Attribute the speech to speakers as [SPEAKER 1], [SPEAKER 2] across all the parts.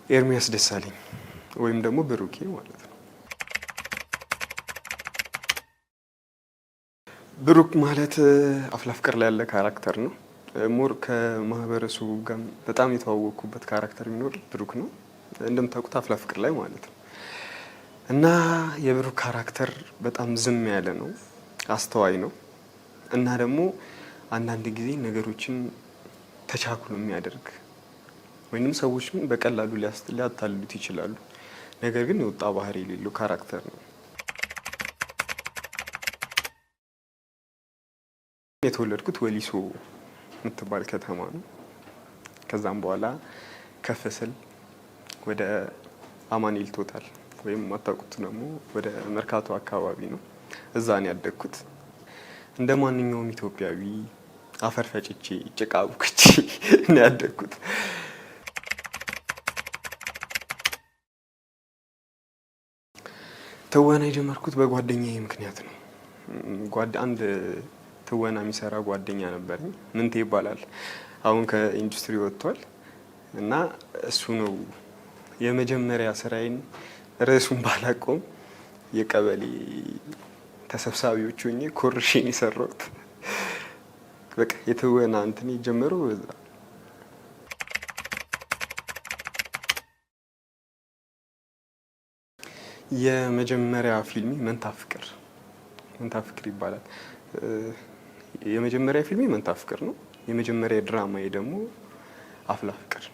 [SPEAKER 1] ኤርሚያስ ደሳለኝ ወይም ደግሞ ብሩኬ ማለት ነው። ብሩክ ማለት አፍላ ፍቅር ላይ ያለ ካራክተር ነው። ሞር ከማህበረሰቡ ጋር በጣም የተዋወቅኩበት ካራክተር ቢኖር ብሩክ ነው። እንደምታውቁት አፍላ ፍቅር ላይ ማለት ነው። እና የብሩክ ካራክተር በጣም ዝም ያለ ነው፣ አስተዋይ ነው እና ደግሞ አንዳንድ ጊዜ ነገሮችን ተቻኩሎ የሚያደርግ ወይንም ሰዎችን በቀላሉ ሊያታልሉት ይችላሉ። ነገር ግን የወጣ ባህሪ የሌለው ካራክተር ነው። የተወለድኩት ወሊሶ የምትባል ከተማ ነው። ከዛም በኋላ ከፍ ስል ወደ አማኑኤል ቶታል ወይም ማታውቁት ደግሞ ወደ መርካቶ አካባቢ ነው። እዛ ነው ያደግኩት። እንደ ማንኛውም ኢትዮጵያዊ አፈር ፈጭቼ ጭቃ ቡክቼ ነው ያደግኩት። ትወና የጀመርኩት በጓደኛዬ ምክንያት ነው። አንድ ትወና የሚሰራ ጓደኛ ነበረኝ፣ ምንቴ ይባላል። አሁን ከኢንዱስትሪ ወጥቷል እና እሱ ነው የመጀመሪያ ስራዬን ርዕሱን ባላቆም የቀበሌ ተሰብሳቢዎች ሆኜ ኮርሽን የሰራሁት። በቃ የትወና እንትን የጀመረው በዛ። የመጀመሪያ ፊልሜ መንታ ፍቅር ይባላል። የመጀመሪያ ፊልሜ መንታ ፍቅር ነው። የመጀመሪያ ድራማዬ ደግሞ አፍላ ፍቅር።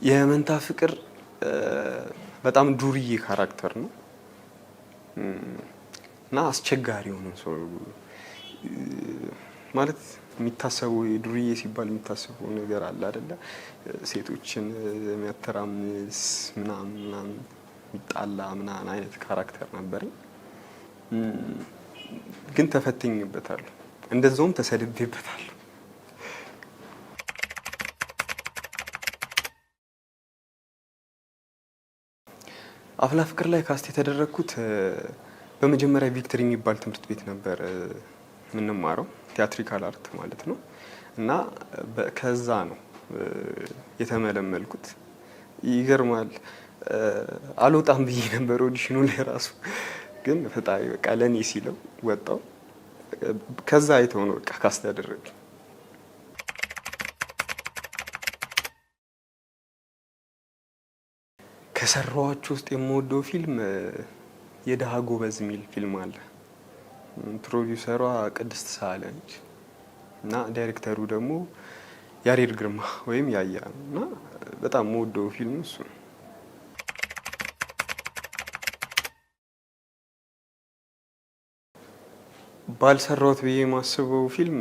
[SPEAKER 1] የመንታ ፍቅር በጣም ዱርዬ ካራክተር ነው እና አስቸጋሪ የሆነ ሰው ማለት የሚታሰቡ ዱርዬ ሲባል የሚታሰበው ነገር አለ አይደለ? ሴቶችን የሚያተራምስ ምናምን የሚጣላ ምናምን አይነት ካራክተር ነበረኝ። ግን ተፈትኜበታለሁ፣ እንደዛውም ተሰድቤበታለሁ። አፍላ ፍቅር ላይ ካስት የተደረግኩት በመጀመሪያ ቪክተሪ የሚባል ትምህርት ቤት ነበር የምንማረው፣ ቲያትሪካል አርት ማለት ነው። እና ከዛ ነው የተመለመልኩት። ይገርማል። አልወጣም ብዬ ነበር ኦዲሽኑ ላይ ራሱ፣ ግን ፈጣሪ በቃ ለኔ ሲለው ወጣው። ከዛ አይተው ነው በቃ ካስት ያደረገ። ከሰራኋቸው ውስጥ የምወደው ፊልም የደሃ ጎበዝ የሚል ፊልም አለ። ፕሮዲውሰሯ ቅድስት ሳህለ ነች እና ዳይሬክተሩ ደግሞ ያሬድ ግርማ ወይም ያያ ነው። እና በጣም የምወደው ፊልም እሱ ነው። ባልሰራሁት ብዬ የማስበው ፊልም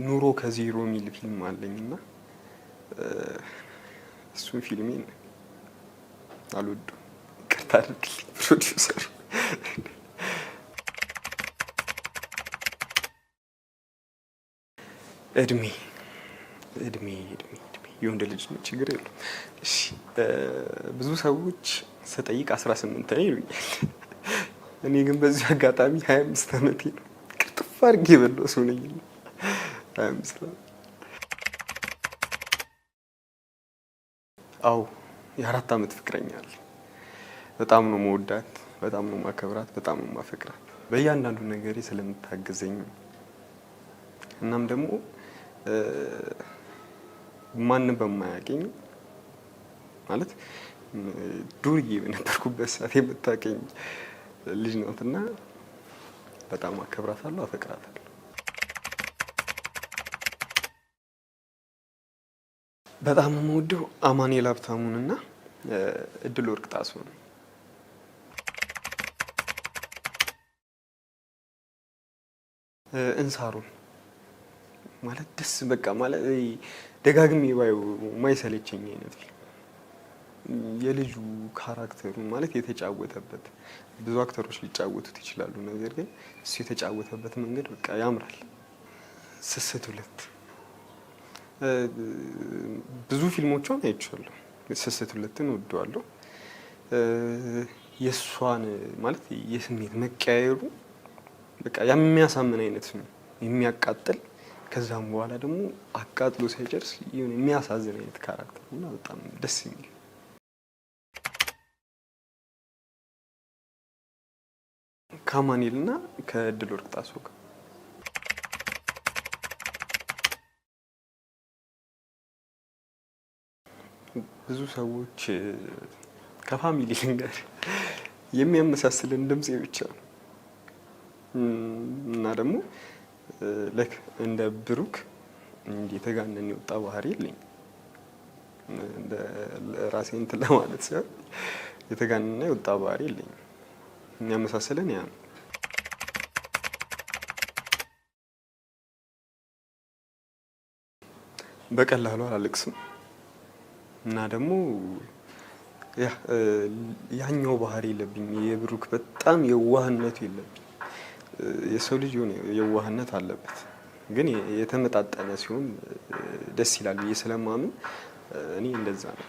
[SPEAKER 1] ኑሮ ከዜሮ የሚል ፊልም አለኝ እና እሱን ፊልሜን አልወደውም። ይቅርታ አድርግልኝ ፕሮዲውሰሩ። እድሜ የወንድ ልጅ ነው፣ ችግር የለውም። እሺ ብዙ ሰዎች ስጠይቅ 18 ነው ይሉኛል። እኔ ግን በዚህ አጋጣሚ 25 ዓመቴ ነው። ቅርጥፍ አድርጌ የበላው ሰው ነኝ። 25 ነው። አዎ የ4 ዓመት ፍቅረኛ አለ። በጣም ነው መወዳት፣ በጣም ነው ማከብራት፣ በጣም ነው ማፈቅራት በእያንዳንዱ ነገሬ ስለምታገዘኝ። እናም ደግሞ ማንም በማያውቀኝ ማለት ዱርዬ በነበርኩበት ሰዓት የምታውቀኝ ልጅ ናትና በጣም አከብራታለሁ፣ አፈቅራታለሁ። በጣም የምወደው አማኑኤል ሀብታሙንና እድል ወርቅ ጣሰው ነው። እንሳሮን ማለት ደስ በቃ ማለት ደጋግሜ ባየው ማይሰለቸኝ አይነት የልጁ ካራክተሩ ማለት የተጫወተበት፣ ብዙ አክተሮች ሊጫወቱት ይችላሉ፣ ነገር ግን እሱ የተጫወተበት መንገድ በቃ ያምራል። ስስት 2 ብዙ ፊልሞቿን አይቻለሁ። ስስት 2ን ወደዋለሁ። የእሷን ማለት የስሜት መቀያየሩ በቃ የሚያሳምን አይነት ነው፣ የሚያቃጥል ከዛም በኋላ ደግሞ አቃጥሎ ሳይጨርስ የሆነ የሚያሳዝን አይነት ካራክተር እና በጣም ደስ የሚል ከአማኑኤል እና ከድል ወርቅ ጣሰው ጋር ብዙ ሰዎች ከፋሚሊ ጋር የሚያመሳስልን ድምጽ ብቻ ነው እና ደግሞ ለክ እንደ ብሩክ እንደ የተጋነነ የወጣ ባህሪ የለኝም። እንደ ራሴን እንትን ለማለት ሲሆን የተጋነነ የወጣ ባህሪ የለኝም። የሚያመሳስለን ያ ነው። በቀላሉ አላለቅስም እና ደግሞ ያኛው ባህሪ የለብኝ። የብሩክ በጣም የዋህነቱ የለብኝ። የሰው ልጅ የሆነ የዋህነት አለበት፣ ግን የተመጣጠነ ሲሆን ደስ ይላል ብዬ ስለማምን እኔ እንደዛ ነው።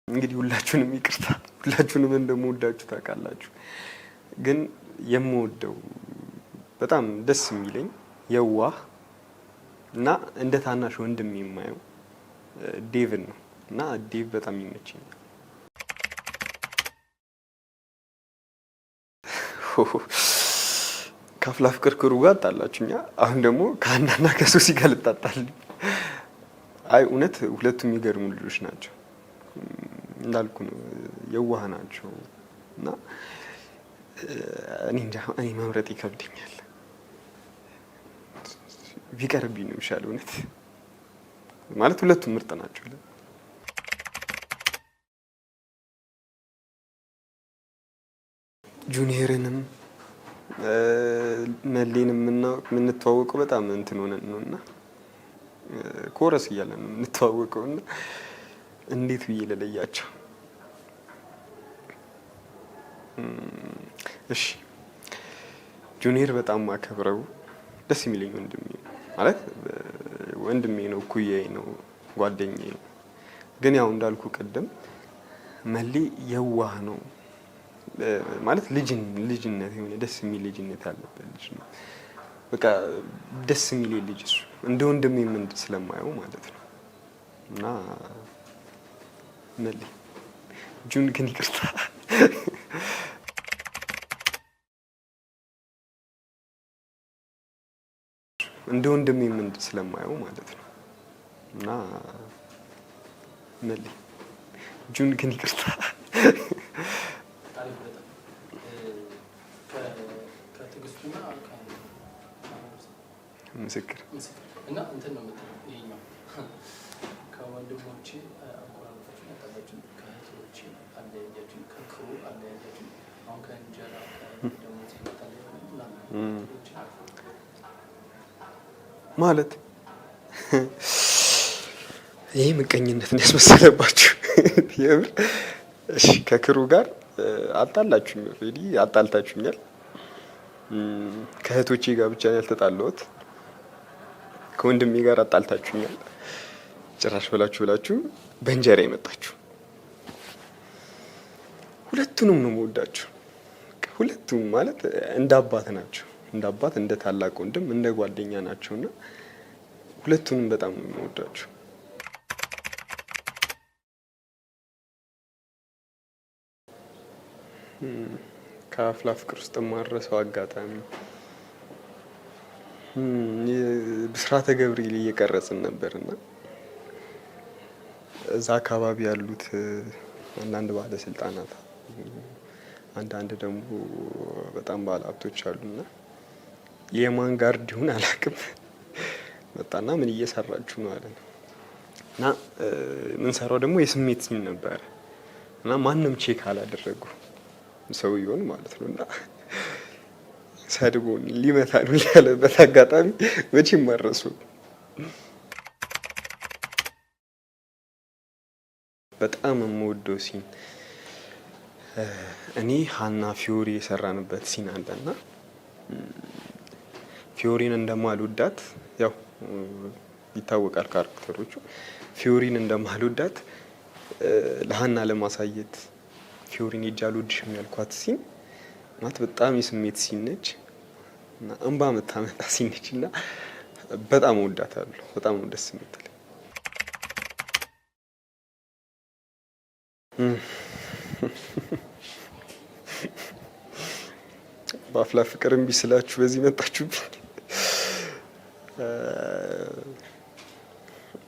[SPEAKER 1] እንግዲህ ሁላችሁንም ይቅርታ፣ ሁላችሁንም እንደምወዳችሁ ታውቃላችሁ። ግን የምወደው በጣም ደስ የሚለኝ የዋህ እና እንደ ታናሽ ወንድም የማየው ዴቭን ነው እና ዴቭ በጣም ይመቸኛል። ከአፍላ ፍቅር ክሩ ጋር አጣላችሁኛ። አሁን ደግሞ ከአንዳና ከሶሲ ጋር ልጣጣልኝ። አይ እውነት ሁለቱም የሚገርሙ ልጆች ናቸው። እንዳልኩ ነው የዋህ ናቸው እና እኔ እንጃ እኔ መምረጥ ይከብደኛል። ቢቀርብኝ ነው የሚሻለው። እውነት ማለት ሁለቱም ምርጥ ናቸው። ጁኒየርንም መሌንም የምንተዋወቀው በጣም እንትን ሆነን ነው እና ኮረስ እያለን ነው የምንተዋወቀው እና እንዴት ብዬ ልለያቸው? እሺ ጁኒየር በጣም ማከብረው ደስ የሚለኝ ወንድሜ ማለት ወንድሜ ነው፣ እኩያዬ ነው፣ ጓደኛዬ ነው። ግን ያው እንዳልኩ ቅድም መሌ የዋህ ነው ማለት ልጅነት የሆነ ደስ የሚል ልጅነት ያለበት ልጅ ነው። በቃ ደስ የሚል ልጅ እሱ እንደ ወንድሜ ምን ስለማየው ማለት ነው እና መሌ ጁን ግን ይቅርታ እንደ ወንድሜ ምን ስለማየው ማለት ነው እና መሌ ጁን ግን ይቅርታ ምስክር
[SPEAKER 2] እና እንትን ነው የምትለው ይሄኛው ከወንድሞቼ አቆራረጣችሁ ያጣላችሁ ከእህቶቼ አለያያችሁ ከክሩ አለያያችሁ አሁን ከእንጀራ ደግሞ
[SPEAKER 1] ማለት ይሄ ምቀኝነትን ያስመሰለባችሁ የምር። እሺ ከክሩ ጋር አጣላችሁኝ፣ ኦልሬዲ አጣልታችሁኛል። ከእህቶቼ ጋር ብቻ ነው ያልተጣላሁት። ከወንድሜ ጋር አጣልታችሁኛል። ጭራሽ ብላችሁ በእንጀራ የመጣችሁ። ሁለቱንም ነው የምወዳችሁ። ሁለቱም ማለት እንደ አባት ናቸው፣ እንደ አባት፣ እንደ ታላቅ ወንድም፣ እንደ ጓደኛ ናቸውና ሁለቱንም በጣም ነው የምወዳችሁ። ከአፍላ ፍቅር ውስጥ የማረሰው አጋጣሚ ብስራተ ገብርኤል እየቀረጽን ነበርና እዛ አካባቢ ያሉት አንዳንድ ባለስልጣናት፣ አንዳንድ ደግሞ በጣም ባለሀብቶች አሉና የማን ጋርድ ይሁን አላውቅም መጣና ምን እየሰራችሁ ነው አለን እና የምንሰራው ደግሞ የስሜት ሲን ነበረ እና ማንም ቼክ አላደረጉ ሰውየውን ማለት ነው እና ሰድቦን ሊመታን ያለበት አጋጣሚ መቼም ማረሱ። በጣም የምወደው ሲን እኔ ሀና ፊዮሪ የሰራንበት ሲን አለና ፊዮሪን እንደማልወዳት ያው ይታወቃል። ካራክተሮቹ ፊዮሪን እንደማልወዳት ለሀና ለማሳየት ፊዮሪን ሄጄ አልወድሽም ያልኳት ሲን ማለት በጣም የስሜት ሲነች እና እንባ መታመጣ ሲነች እና በጣም እወዳታለሁ። በጣም ነው ደስ የምትል። በአፍላ ፍቅር እምቢ ስላችሁ በዚህ መጣችሁብኝ።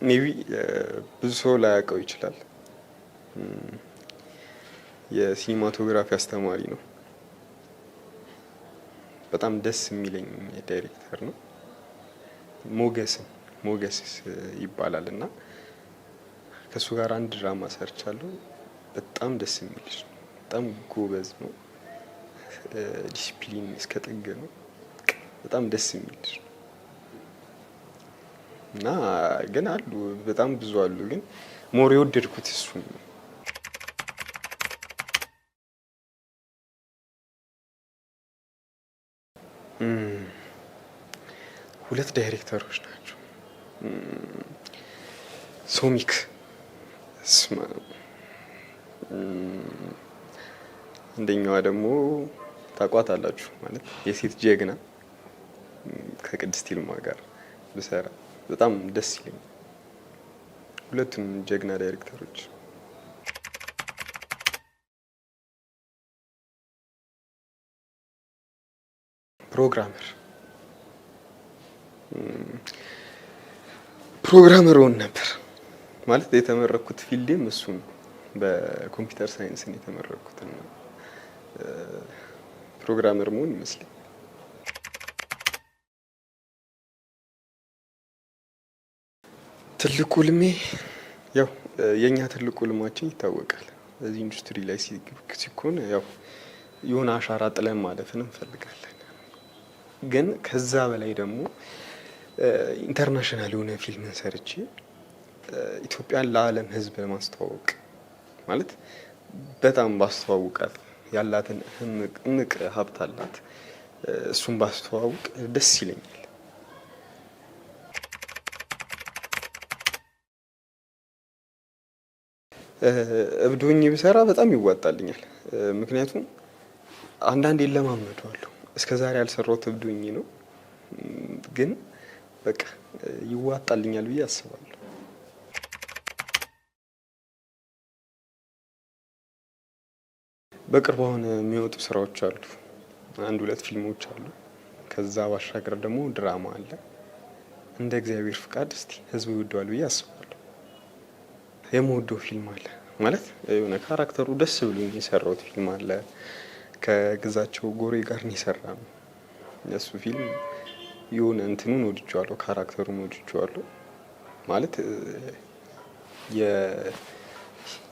[SPEAKER 1] ሜቢ ብዙ ሰው ላያውቀው ይችላል። የሲኒማቶግራፊ አስተማሪ ነው። በጣም ደስ የሚለኝ ዳይሬክተር ነው። ሞገስ ይባላል እና ከሱ ጋር አንድ ድራማ ሰርቻለሁ። በጣም ደስ የሚል ነው። በጣም ጎበዝ ነው። ዲሲፕሊን እስከ ጥግ ነው። በጣም ደስ የሚል ነው እና ግን አሉ በጣም ብዙ አሉ፣ ግን ሞር የወደድኩት እሱ ነው። ሁለት ዳይሬክተሮች ናቸው። ሶሚክ አንደኛዋ ደግሞ ታቋታላችሁ ማለት የሴት ጀግና ከቅድስት ይልማ ጋር ብሰራ በጣም ደስ ይለኛል። ሁለቱም ጀግና ዳይሬክተሮች። ፕሮግራመር ሆን ነበር ማለት የተመረኩት ፊልድም እሱ ነው። በኮምፒውተር ሳይንስ ነው የተመረኩት እና ፕሮግራመር መሆን ይመስለኛል። ትልቁ ልሜ ያው የኛ ትልቁ ልማችን ይታወቃል። በዚህ ኢንዱስትሪ ላይ ሲኮን ያው የሆነ አሻራ ጥለን ማለፍን እንፈልጋለን። ግን ከዛ በላይ ደግሞ ኢንተርናሽናል የሆነ ፊልምን ሰርቼ ኢትዮጵያን ለዓለም ሕዝብ ለማስተዋወቅ ማለት በጣም ባስተዋውቃት ያላትን እምቅ ሀብት አላት። እሱን ባስተዋውቅ ደስ ይለኛል። እብዶኝ ብሰራ በጣም ይዋጣልኛል። ምክንያቱም አንዳንዴ ለማመደዋለሁ። እስከዛሬ ያልሰራሁት እብዶኝ ነው፣ ግን በቃ ይዋጣልኛል ብዬ አስባለሁ። በቅርቡ አሁን የሚወጡ ስራዎች አሉ። አንድ ሁለት ፊልሞች አሉ። ከዛ ባሻገር ደግሞ ድራማ አለ። እንደ እግዚአብሔር ፍቃድ እስቲ ህዝቡ ይወደዋል ብዬ አስባለሁ። የምወደው ፊልም አለ ማለት የሆነ ካራክተሩ ደስ ብሎኝ የሰራሁት ፊልም አለ። ከግዛቸው ጎሬ ጋር ነው የሰራነው። እሱ ፊልም የሆነ እንትኑን ወድጄዋለሁ፣ ካራክተሩን ወድጄዋለሁ። ማለት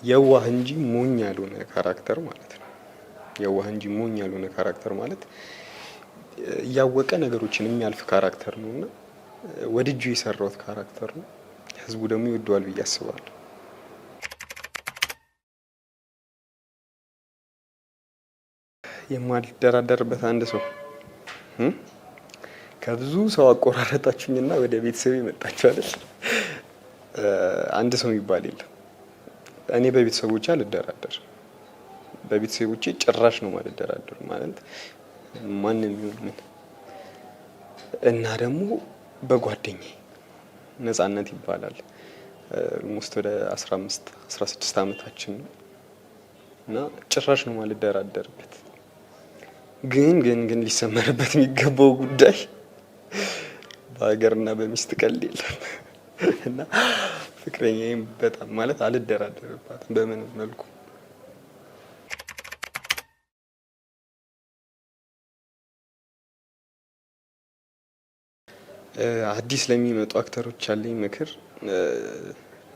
[SPEAKER 1] የዋህ እንጂ ሞኝ ያልሆነ ካራክተር ማለት ነው። የዋህ እንጂ ሞኝ ያልሆነ ካራክተር ማለት እያወቀ ነገሮችን የሚያልፍ ካራክተር ነው እና ወድጄ የሰራሁት ካራክተር ነው። ህዝቡ ደግሞ ይወደዋል ብዬ አስባለሁ። የማልደራደርበት አንድ ሰው ከብዙ ሰው አቆራረጣችሁኝና ወደ ቤተሰብ መጣችሁ አይደል? አንድ ሰው የሚባል የለም። እኔ በቤተሰቦቼ አልደራደር። በቤተሰቦቼ ጭራሽ ነው ማልደራደር ማለት ማንንም ይሁን ምን። እና ደግሞ በጓደኛዬ ነጻነት ይባላል። ኦልሞስት ወደ 15 16 አመታችን ነው እና ጭራሽ ነው ማልደራደርበት። ግን ሊሰመርበት የሚገባው ጉዳይ በሀገርና በሚስት ቀልድ የለም እና ፍቅረኛዬም በጣም ማለት አልደራደርባትም በምንም መልኩ። አዲስ ለሚመጡ አክተሮች ያለኝ ምክር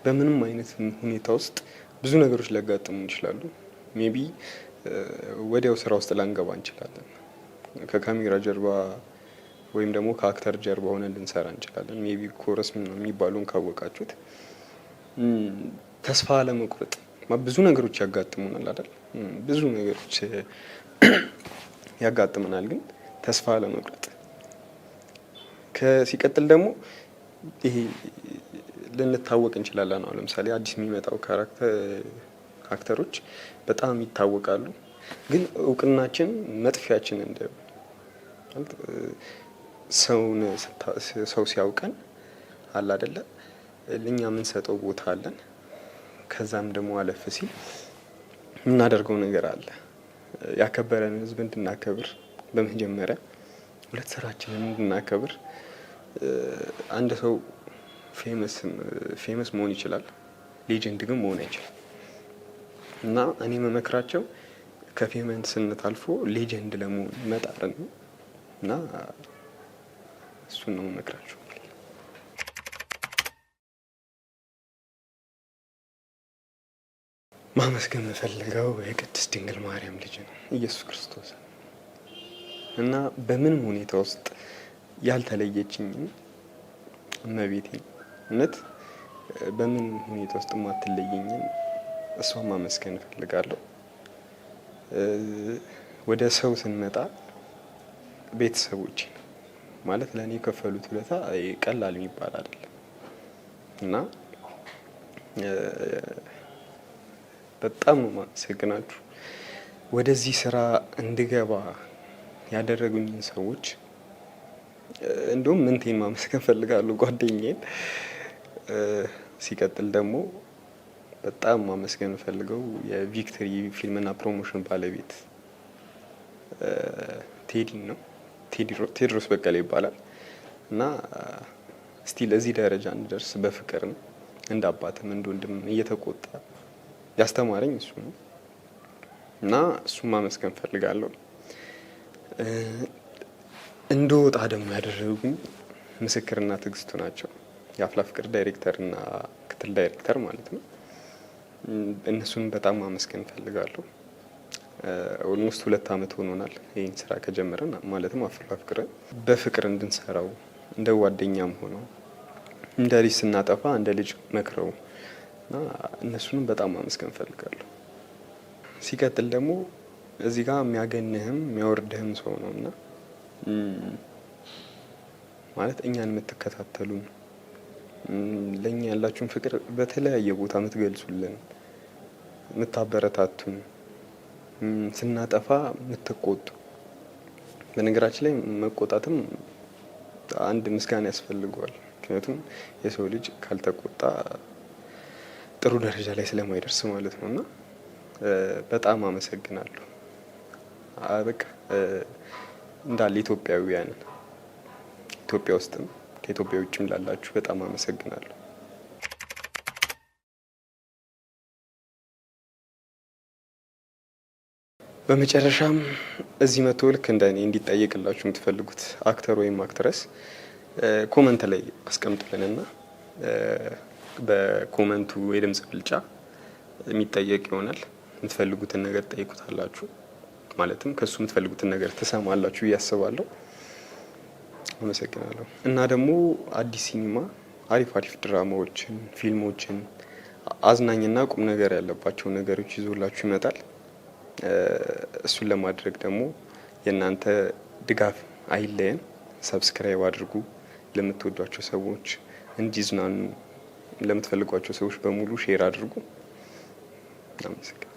[SPEAKER 1] በምንም አይነት ሁኔታ ውስጥ ብዙ ነገሮች ሊያጋጥሙ ይችላሉ። ሜቢ ወዲያው ስራ ውስጥ ላንገባ እንችላለን። ከካሜራ ጀርባ ወይም ደግሞ ከአክተር ጀርባ ሆነን ልንሰራ እንችላለን። ሜቢ ኮረስ የሚባለውን ካወቃችሁት ተስፋ ለመቁረጥ ብዙ ነገሮች ያጋጥሙናል አይደል? ብዙ ነገሮች ያጋጥመናል፣ ግን ተስፋ ለመቁረጥ ሲቀጥል ደግሞ ይሄ ልንታወቅ እንችላለን። አሁን ለምሳሌ አዲስ የሚመጣው አክተሮች በጣም ይታወቃሉ። ግን እውቅናችን መጥፊያችን እንዳይሆን ማለት ሰው ሲያውቀን አለ አይደለ ለኛ የምንሰጠው ቦታ አለን። ከዛም ደግሞ አለፍ ሲል የምናደርገው ነገር አለ። ያከበረን ህዝብ እንድናከብር በመጀመሪያ፣ ሁለት ስራችንን እንድናከብር። አንድ ሰው ፌመስ መሆን ይችላል፣ ሌጀንድ ግን መሆን አይችልም። እና እኔ መመክራቸው ከፌመስነት አልፎ ሌጀንድ ለመሆን መጣር ነው። እና እሱን ነው መመክራቸው። ማመስገን የምፈልገው የቅድስት ድንግል ማርያም ልጅ ነው ኢየሱስ ክርስቶስ እና በምንም ሁኔታ ውስጥ ያልተለየችኝን እመቤቴን፣ እውነት በምን ሁኔታ ውስጥ የማትለየኝን እሷን ማመስገን እፈልጋለሁ። ወደ ሰው ስንመጣ ቤተሰቦቼ ማለት ለእኔ የከፈሉት ውለታ ቀላል የሚባል አይደለም እና በጣም ነው የማመሰግናችሁ። ወደዚህ ስራ እንድገባ ያደረጉኝን ሰዎች እንዲሁም ምንቴን ማመስገን ፈልጋለሁ፣ ጓደኛዬን። ሲቀጥል ደግሞ በጣም ማመስገን ፈልገው የቪክቶሪ ፊልምና ፕሮሞሽን ባለቤት ቴዲን ነው። ቴድሮስ በቀለ ይባላል እና እስቲ ለዚህ ደረጃ እንድደርስ በፍቅር ነው እንደ አባትም እንደ ወንድም እየተቆጣ ያስተማረኝ እሱ ነው እና እሱን ማመስገን ፈልጋለሁ። እንደወጣ ደግሞ ያደረጉኝ ምስክርና ትዕግስቱ ናቸው። የአፍላ ፍቅር ዳይሬክተር እና ክትል ዳይሬክተር ማለት ነው። እነሱን በጣም ማመስገን ፈልጋለሁ። ኦልሞስት 2 አመት ሆኖናል ይህን ስራ ከጀመረን፣ ማለትም አፍላ ፍቅርን በፍቅር እንድንሰራው እንደ ጓደኛም ሆነው እንደ ልጅ ስናጠፋ እንደ ልጅ መክረው እና እነሱንም በጣም ማመስገን ፈልጋለሁ። ሲቀጥል ደግሞ እዚህ ጋር የሚያገንህም የሚያወርድህም ሰው ነው እና ማለት እኛን የምትከታተሉን ለእኛ ያላችሁን ፍቅር በተለያየ ቦታ የምትገልጹልን፣ የምታበረታቱን፣ ስናጠፋ የምትቆጡ። በነገራችን ላይ መቆጣትም አንድ ምስጋና ያስፈልገዋል። ምክንያቱም የሰው ልጅ ካልተቆጣ ጥሩ ደረጃ ላይ ስለማይደርስ ማለት ነው እና በጣም አመሰግናለሁ። በቃ እንዳለ ኢትዮጵያውያንን ኢትዮጵያ ውስጥም ከኢትዮጵያ ውጭም ላላችሁ በጣም አመሰግናለሁ። በመጨረሻም እዚህ መቶ ልክ እንደኔ እንዲጠየቅላችሁ የምትፈልጉት አክተር ወይም አክትረስ ኮመንት ላይ አስቀምጡልንና በኮመንቱ የድምጽ ብልጫ የሚጠየቅ ይሆናል። የምትፈልጉትን ነገር ጠይቁታላችሁ፣ ማለትም ከሱ የምትፈልጉትን ነገር ትሰማላችሁ እያስባለሁ። አመሰግናለሁ። እና ደግሞ አዲስ ሲኒማ አሪፍ ድራማዎችን፣ ፊልሞችን፣ አዝናኝና ቁም ነገር ያለባቸው ነገሮች ይዞላችሁ ይመጣል። እሱን ለማድረግ ደግሞ የእናንተ ድጋፍ አይለየን። ሰብስክራይብ አድርጉ። ለምትወዷቸው ሰዎች እንዲዝናኑ ለምትፈልጓቸው ሰዎች በሙሉ ሼር አድርጉ። አመሰግናለሁ።